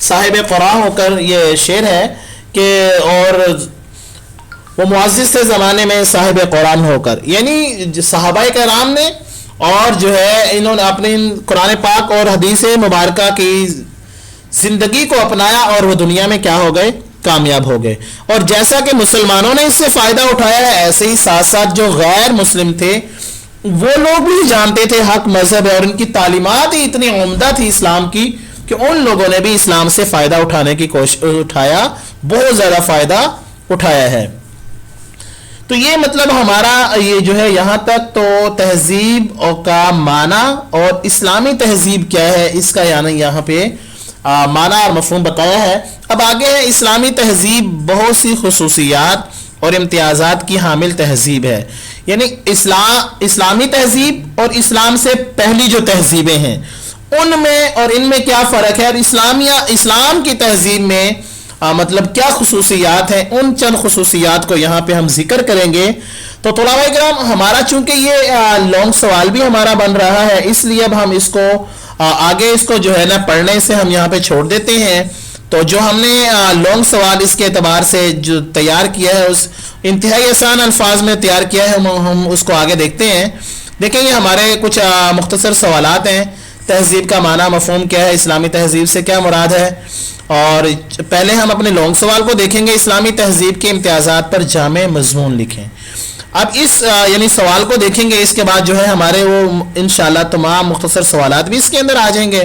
صاحب قرآن ہو کر یہ شعر ہے کہ اور وہ معزز تھے زمانے میں صاحب قرآن ہو کر، یعنی صحابہ کرام نے اور جو ہے انہوں نے اپنے قرآن پاک اور حدیث مبارکہ کی زندگی کو اپنایا اور وہ دنیا میں کیا ہو گئے، کامیاب ہو گئے. اور جیسا کہ مسلمانوں نے اس سے فائدہ اٹھایا ہے، ایسے ہی ساتھ ساتھ جو غیر مسلم تھے وہ لوگ بھی جانتے تھے حق مذہب ہے، اور ان کی تعلیمات ہی اتنی عمدہ تھی اسلام کی کہ ان لوگوں نے بھی اسلام سے فائدہ اٹھانے کی کوشش اٹھایا، بہت زیادہ فائدہ اٹھایا ہے. تو یہ مطلب ہمارا یہ جو ہے یہاں تک تو تہذیب کا معنی اور اسلامی تہذیب کیا ہے اس کا یہاں پہ معنی اور مفہوم بتایا ہے. اب آگے ہے اسلامی تہذیب بہت سی خصوصیات اور امتیازات کی حامل تہذیب ہے. یعنی اسلامی تہذیب اور اسلام سے پہلی جو تہذیبیں ہیں ان میں اور ان میں کیا فرق ہے، اور اسلام کی تہذیب میں مطلب کیا خصوصیات ہیں، ان چند خصوصیات کو یہاں پہ ہم ذکر کریں گے. تو طلباء کرام ہمارا چونکہ یہ لانگ سوال بھی ہمارا بن رہا ہے، اس لیے اب ہم اس کو آگے اس کو جو ہے نا پڑھنے سے ہم یہاں پہ چھوڑ دیتے ہیں. تو جو ہم نے لانگ سوال اس کے اعتبار سے جو تیار کیا ہے اس انتہائی آسان الفاظ میں تیار کیا ہے، ہم اس کو آگے دیکھتے ہیں. دیکھیں یہ ہمارے کچھ مختصر سوالات ہیں. تہذیب کا معنی مفہوم کیا ہے، اسلامی تہذیب سے کیا مراد ہے، اور پہلے ہم اپنے لانگ سوال کو دیکھیں گے. اسلامی تہذیب کے امتیازات پر جامع مضمون لکھیں. اب اس یعنی سوال کو دیکھیں گے، اس کے بعد جو ہے ہمارے وہ انشاءاللہ تمام مختصر سوالات بھی اس کے اندر آ جائیں گے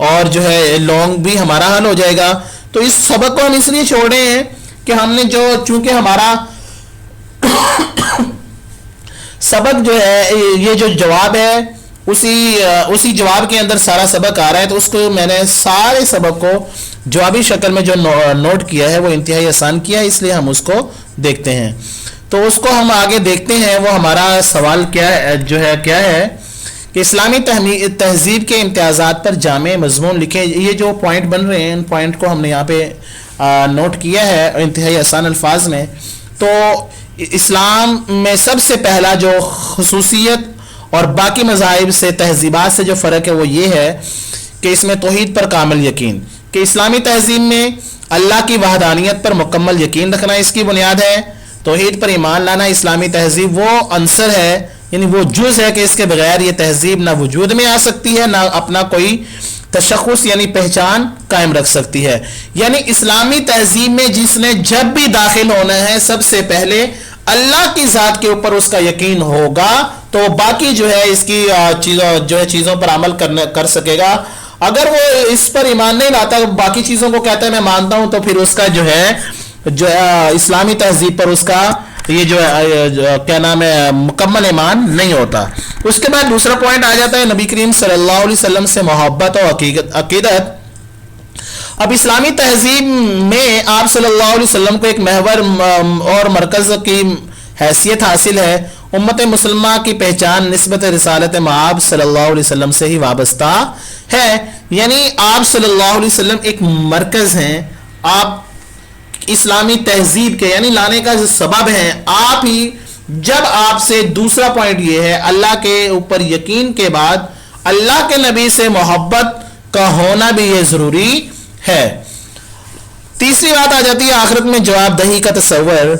اور جو ہے لانگ بھی ہمارا حل ہو جائے گا. تو اس سبق کو ہم اس لیے چھوڑ رہے ہیں کہ ہم نے جو چونکہ ہمارا سبق جو ہے یہ جو جواب ہے اسی جواب کے اندر سارا سبق آ رہا ہے، تو اس کو میں نے سارے سبق کو جوابی شکل میں جو نوٹ کیا ہے وہ انتہائی آسان کیا ہے، اس لیے ہم اس کو دیکھتے ہیں. تو اس کو ہم آگے دیکھتے ہیں. وہ ہمارا سوال کیا ہے کہ اسلامی تہذیب کے امتیازات پر جامع مضمون لکھیں. یہ جو پوائنٹ بن رہے ہیں ان پوائنٹ کو ہم نے یہاں پہ نوٹ کیا ہے انتہائی آسان الفاظ میں. تو اسلام میں سب سے پہلا جو خصوصیت اور باقی مذاہب سے تہذیبات سے جو فرق ہے وہ یہ ہے کہ اس میں توحید پر کامل یقین، کہ اسلامی تہذیب میں اللہ کی وحدانیت پر مکمل یقین رکھنا اس کی بنیاد ہے. توحید پر ایمان لانا اسلامی تہذیب وہ عنصر ہے، یعنی وہ جز ہے کہ اس کے بغیر یہ تہذیب نہ وجود میں آ سکتی ہے، نہ اپنا کوئی تشخص یعنی پہچان قائم رکھ سکتی ہے. یعنی اسلامی تہذیب میں جس نے جب بھی داخل ہونا ہے سب سے پہلے اللہ کی ذات کے اوپر اس کا یقین ہوگا، تو باقی جو ہے اس کی چیزوں پر عمل کر سکے گا. اگر وہ اس پر ایمان نہیں لاتا، باقی چیزوں کو کہتا ہے میں مانتا ہوں، تو پھر اس کا جو ہے اسلامی تہذیب پر اس کا یہ جو کیا نام ہے مکمل ایمان نہیں ہوتا. اس کے بعد دوسرا پوائنٹ آ جاتا ہے نبی کریم صلی اللہ علیہ وسلم سے محبت اور عقیدت. اب اسلامی تہذیب میں آپ صلی اللہ علیہ وسلم کو ایک محور اور مرکز کی حیثیت حاصل ہے. امت مسلمہ کی پہچان نسبت رسالت مآب صلی اللہ علیہ وسلم سے ہی وابستہ ہے. یعنی آپ صلی اللہ علیہ وسلم ایک مرکز ہیں، آپ اسلامی تہذیب کے یعنی لانے کا سبب ہیں آپ ہی. جب آپ سے دوسرا پوائنٹ یہ ہے اللہ کے اوپر یقین کے بعد اللہ کے نبی سے محبت کا ہونا بھی یہ ضروری ہے. تیسری بات آ جاتی ہے آخرت میں جواب دہی کا تصور.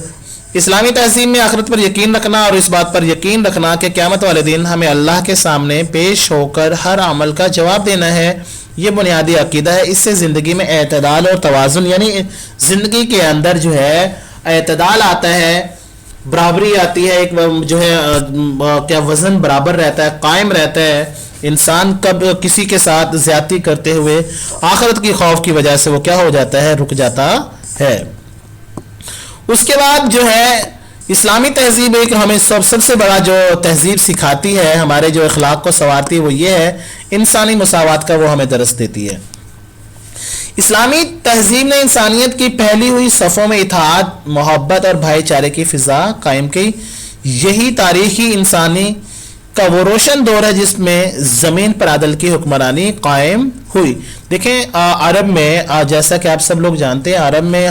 اسلامی تہذیب میں آخرت پر یقین رکھنا اور اس بات پر یقین رکھنا کہ قیامت والے دن ہمیں اللہ کے سامنے پیش ہو کر ہر عمل کا جواب دینا ہے، یہ بنیادی عقیدہ ہے. اس سے زندگی میں اعتدال اور توازن یعنی زندگی کے اندر جو ہے اعتدال آتا ہے، برابری آتی ہے، ایک جو ہے کیا وزن برابر رہتا ہے، قائم رہتا ہے. انسان کب کسی کے ساتھ زیادتی کرتے ہوئے آخرت کی خوف کی وجہ سے وہ کیا ہو جاتا ہے، رک جاتا ہے. اس کے بعد جو ہے اسلامی تہذیب ایک ہمیں سب سے بڑا جو تہذیب سکھاتی ہے، ہمارے جو اخلاق کو سنوارتی ہے، وہ یہ ہے انسانی مساوات کا وہ ہمیں درس دیتی ہے. اسلامی تہذیب نے انسانیت کی پھیلی ہوئی صفوں میں اتحاد، محبت اور بھائی چارے کی فضا قائم کی. یہی تاریخی انسانی کا وہ روشن دور ہے جس میں زمین پر عدل کی حکمرانی قائم ہوئی. دیکھیں عرب میں جیسا کہ آپ سب لوگ جانتے ہیں عرب میں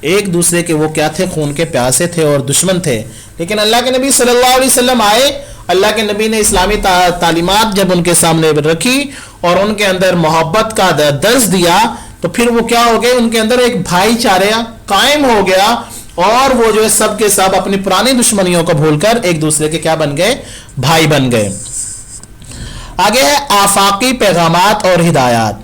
ایک دوسرے کے وہ کیا تھے، خون کے پیاسے تھے اور دشمن تھے. لیکن اللہ کے نبی صلی اللہ علیہ وسلم آئے، اللہ کے نبی نے اسلامی تعلیمات جب ان کے سامنے رکھی اور ان کے اندر محبت کا درس دیا، تو پھر وہ کیا ہو گئے, ان کے اندر ایک بھائی چارہ قائم ہو گیا, اور وہ جو ہے سب کے سب اپنی پرانی دشمنیوں کو بھول کر ایک دوسرے کے کیا بن گئے, بھائی بن گئے. آگے ہے آفاقی پیغامات اور ہدایات.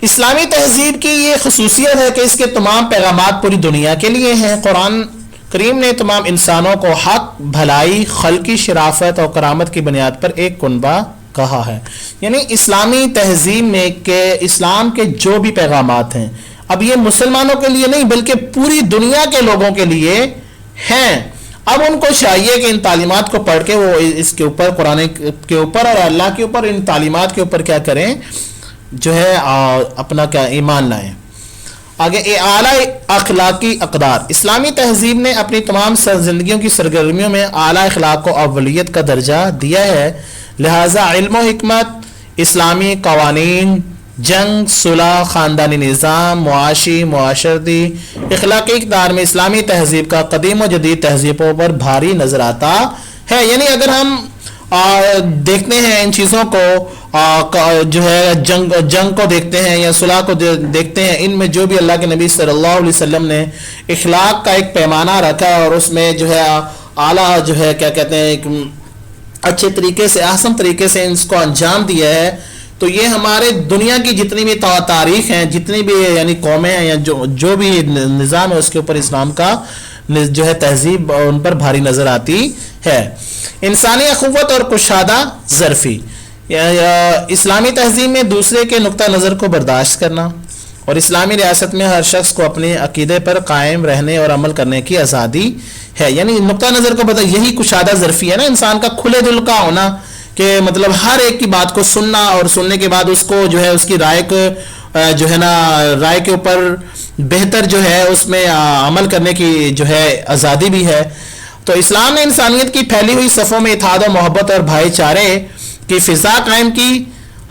اسلامی تہذیب کی یہ خصوصیت ہے کہ اس کے تمام پیغامات پوری دنیا کے لیے ہیں. قرآن کریم نے تمام انسانوں کو حق, بھلائی, خلقی شرافت اور کرامت کی بنیاد پر ایک کنبہ کہا ہے. یعنی اسلامی تہذیب میں کہ اسلام کے جو بھی پیغامات ہیں, اب یہ مسلمانوں کے لیے نہیں بلکہ پوری دنیا کے لوگوں کے لیے ہیں. اب ان کو چاہیے کہ ان تعلیمات کو پڑھ کے وہ اس کے اوپر, قرآن کے اوپر اور اللہ کے اوپر, ان تعلیمات کے اوپر کیا کریں, جو ہے اپنا کیا ایمان لائیں. آگے اعلیٰ اخلاقی اقدار. اسلامی تہذیب نے اپنی تمام زندگیوں کی سرگرمیوں میں اعلیٰ اخلاق کو اولیت کا درجہ دیا ہے. لہذا علم و حکمت, اسلامی قوانین, جنگ, صلح, خاندانی نظام, معاشی, معاشرتی, اخلاقی اقدار میں اسلامی تہذیب کا قدیم و جدید تہذیبوں پر بھاری نظر آتا ہے. یعنی اگر ہم دیکھتے ہیں ان چیزوں کو, جو ہے جنگ کو دیکھتے ہیں یا صلح کو دیکھتے ہیں, ان میں جو بھی اللہ کے نبی صلی اللہ علیہ وسلم نے اخلاق کا ایک پیمانہ رکھا ہے اور اس میں جو ہے اعلیٰ جو ہے کیا کہتے ہیں ایک اچھے طریقے سے, احسن طریقے سے اس کو انجام دیا ہے, تو یہ ہمارے دنیا کی جتنی بھی تاریخ ہیں, جتنی بھی یعنی قومیں ہیں یا جو بھی نظام ہے, اس کے اوپر اسلام کا جو ہے تہذیب ان پر بھاری نظر آتی ہے. انسانی اخوت اور کشادہ ظرفی. اسلامی تہذیب میں دوسرے کے نقطہ نظر کو برداشت کرنا, اور اسلامی ریاست میں ہر شخص کو اپنے عقیدے پر قائم رہنے اور عمل کرنے کی آزادی ہے. یعنی نقطہ نظر کو یہی کشادہ ظرفی ہے نا, انسان کا کھلے دل کا ہونا, کہ مطلب ہر ایک کی بات کو سننا اور سننے کے بعد اس کو جو ہے اس کی رائے کو جو ہے نا رائے کے اوپر بہتر جو ہے اس میں عمل کرنے کی جو ہے آزادی بھی ہے. تو اسلام نے انسانیت کی پھیلی ہوئی صفوں میں اتحاد و محبت اور بھائی چارے کی فضا قائم کی.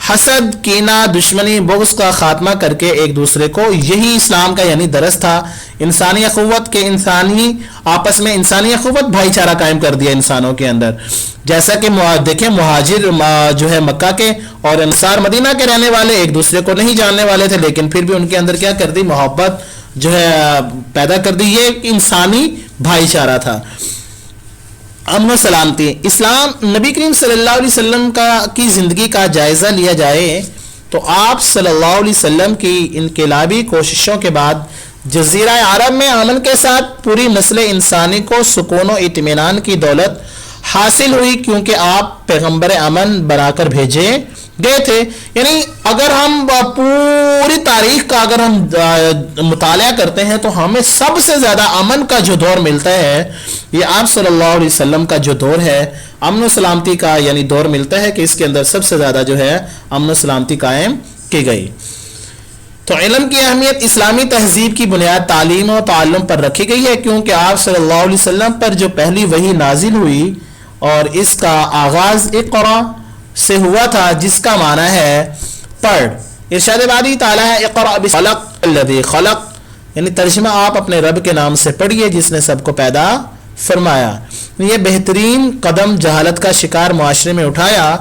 حسد, کینہ, دشمنی, بغض کا خاتمہ کر کے ایک دوسرے کو, یہی اسلام کا یعنی درس تھا. انسانی اخوت کے انسانی آپس میں انسانی اخوت بھائی چارہ قائم کر دیا انسانوں کے اندر. جیسا کہ دیکھیں مہاجر جو ہے مکہ کے اور انصار مدینہ کے رہنے والے ایک دوسرے کو نہیں جاننے والے تھے, لیکن پھر بھی ان کے اندر کیا کر دی, محبت جو ہے پیدا کر دی. یہ انسانی بھائی چارہ تھا. امن و سلامتی. اسلام نبی کریم صلی اللہ علیہ وسلم کی زندگی کا جائزہ لیا جائے تو آپ صلی اللہ علیہ وسلم کی انقلابی کوششوں کے بعد جزیرہ عرب میں امن کے ساتھ پوری نسل انسانی کو سکون و اطمینان کی دولت حاصل ہوئی, کیونکہ آپ پیغمبر امن بنا کر بھیجے گئے تھے. یعنی اگر ہم پوری تاریخ کا اگر ہم مطالعہ کرتے ہیں تو ہمیں سب سے زیادہ امن کا جو دور ملتا ہے یہ آپ صلی اللہ علیہ وسلم کا جو دور ہے, امن و سلامتی کا یعنی دور ملتا ہے کہ اس کے اندر سب سے زیادہ جو ہے امن و سلامتی قائم کی گئی. تو علم کی اہمیت. اسلامی تہذیب کی بنیاد تعلیم و تعلم پر رکھی گئی ہے, کیونکہ آپ صلی اللہ علیہ وسلم پر جو پہلی وحی نازل ہوئی اور اس کا آغاز اقرا سے ہوا تھا, جس کا معنی ہے پڑھ. ارشاد باری تعالیٰ ہے اقرا بخلق الذی خلق, یعنی ترجمہ آپ اپنے رب کے نام سے پڑھیے جس نے سب کو پیدا فرمایا. یہ بہترین قدم جہالت کا شکار معاشرے میں اٹھایا.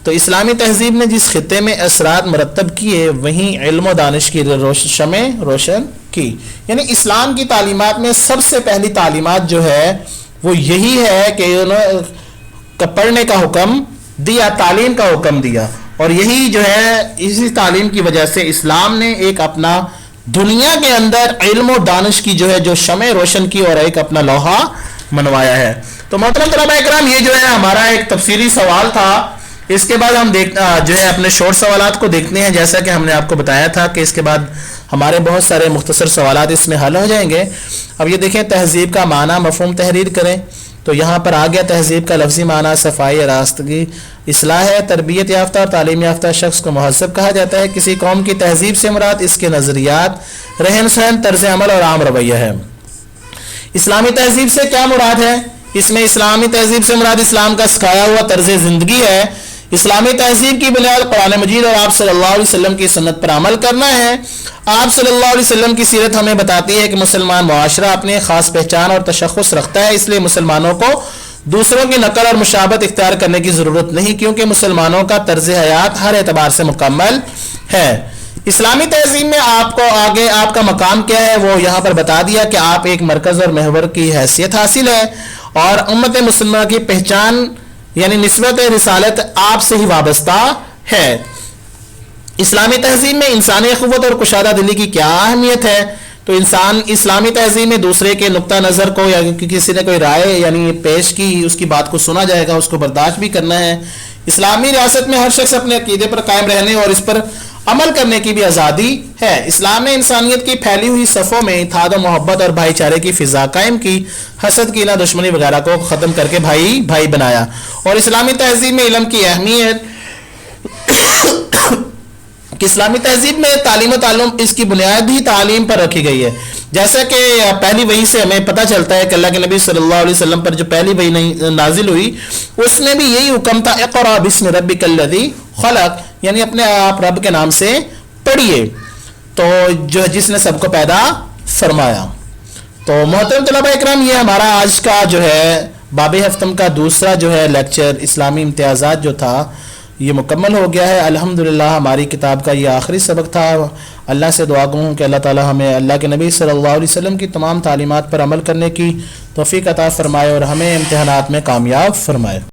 تو اسلامی تہذیب نے جس خطے میں اثرات مرتب کیے وہیں علم و دانش کی شمع روشن کی. یعنی اسلام کی تعلیمات میں سب سے پہلی تعلیمات جو ہے وہ یہی ہے کہ انہوں پڑھنے کا حکم دیا, تعلیم کا حکم دیا, اور یہی جو ہے اسی تعلیم کی وجہ سے اسلام نے ایک اپنا دنیا کے اندر علم و دانش کی جو ہے جو شمع روشن کی اور ایک اپنا لوحہ منوایا ہے. تو محترم طلباء اکرام, یہ جو ہے ہمارا ایک تفصیلی سوال تھا. اس کے بعد ہم جو ہے اپنے شورٹ سوالات کو دیکھتے ہیں, جیسا کہ ہم نے آپ کو بتایا تھا کہ اس کے بعد ہمارے بہت سارے مختصر سوالات اس میں حل ہو جائیں گے. اب یہ دیکھیں تہذیب کا معنی مفہوم تحریر کریں. تو یہاں پر آ گیا تہذیب کا لفظی معنی صفائی, راستگی, اصلاح ہے. تربیت یافتہ اور تعلیم یافتہ شخص کو مہذب کہا جاتا ہے. کسی قوم کی تہذیب سے مراد اس کے نظریات, رہن سہن, طرز عمل اور عام رویہ ہے. اسلامی تہذیب سے کیا مراد ہے؟ اس میں اسلامی تہذیب سے مراد اسلام کا سکھایا ہوا طرز زندگی ہے. اسلامی تہذیب کی بنیاد قرآن مجید اور آپ صلی اللہ علیہ وسلم کی سنت پر عمل کرنا ہے. آپ صلی اللہ علیہ وسلم کی سیرت ہمیں بتاتی ہے کہ مسلمان معاشرہ اپنی خاص پہچان اور تشخص رکھتا ہے, اس لیے مسلمانوں کو دوسروں کی نقل اور مشابہت اختیار کرنے کی ضرورت نہیں, کیونکہ مسلمانوں کا طرز حیات ہر اعتبار سے مکمل ہے. اسلامی تہذیب میں آپ کو آگے آپ کا مقام کیا ہے وہ یہاں پر بتا دیا کہ آپ ایک مرکز اور محور کی حیثیت حاصل ہے، اور امت مسلمہ کی پہچان یعنی نسبت رسالت آپ سے ہی وابستہ ہے۔ اسلامی تہذیب میں انسانی اخوت اور کشادہ دلی کی کیا اہمیت ہے؟ تو انسان اسلامی تہذیب میں دوسرے کے نقطہ نظر کو یا کسی نے کوئی رائے یعنی پیش کی، اس کی بات کو سنا جائے گا، اس کو برداشت بھی کرنا ہے۔ اسلامی ریاست میں ہر شخص اپنے عقیدے پر قائم رہنے اور اس پر عمل کرنے کی بھی آزادی ہے۔ اسلام نے انسانیت کی پھیلی ہوئی صفوں میں اتحاد و محبت اور بھائی چارے کی فضا قائم کی، حسد کینہ دشمنی وغیرہ کو ختم کر کے بھائی بھائی بنایا، اور اسلامی تہذیب میں علم کی اہمیت کہ اسلامی تہذیب میں تعلیم و تعلم اس کی بنیاد ہی تعلیم پر رکھی گئی ہے، جیسا کہ پہلی وحی سے ہمیں پتہ چلتا ہے کہ اللہ کے نبی صلی اللہ علیہ وسلم پر جو پہلی وحی نازل ہوئی اس میں بھی یہی حکم تھا، اقرأ بسم ربک الذی خلق، یعنی اپنے آپ رب کے نام سے پڑھیے، تو جو جس نے سب کو پیدا فرمایا۔ تو محترم طلبہ اکرام، یہ ہمارا آج کا جو ہے باب ہفتم کا دوسرا جو ہے لیکچر اسلامی امتیازات جو تھا یہ مکمل ہو گیا ہے الحمدللہ۔ ہماری کتاب کا یہ آخری سبق تھا۔ اللہ سے دعا گو ہوں کہ اللہ تعالی ہمیں اللہ کے نبی صلی اللہ علیہ وسلم کی تمام تعلیمات پر عمل کرنے کی توفیق عطا فرمائے اور ہمیں امتحانات میں کامیاب فرمائے۔